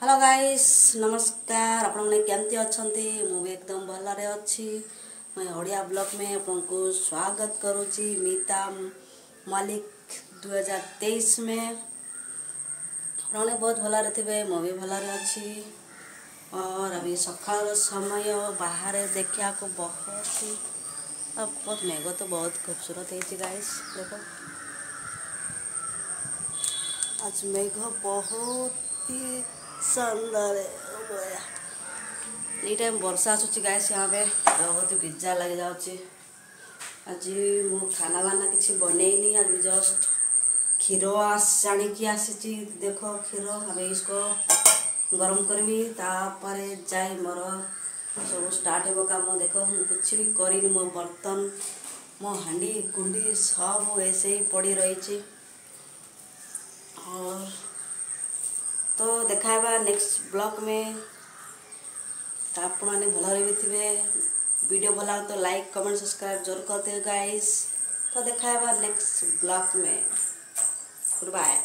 Hello guys नमस्कार। आपण मैंने केमती अच्छा मुझे एकदम भलरे अच्छी। मैं ओडिया ब्लॉग में आपको स्वागत करुच्ची। मीता मालिक 2023 में आपने बहुत भलरे थे, मु भी भलरे अच्छी। और अभी सकाल समय बाहर देखा को बहुत ही अब बहुत मेघ तो बहुत खूबसूरत है गाइस। देखो आज मेघ बहुत ही शानदार है। ये टाइम वर्षा आसूची गाइस, यहाँ पे बहुत बिजा लग जाऊँगी। आज मु खाना बाना किसी बनईनी, आज जस्ट क्षीर आनिकी आसी। देखो क्षीर अभी इसको गरम करी तापर जाए मोर सब स्टार्ट हो काम। देखो मु कुछ भी करी, मो बर्तन मो हांडी कुंडी सब ऐसे ही पड़ी रही। और तो देखा नेक्स्ट ब्लॉग में। तो आप भल भी थे, वीडियो भला तो लाइक कमेंट सब्सक्राइब जरूर करते गाइस। तो देखा नेक्स्ट ब्लॉग में। Good bye.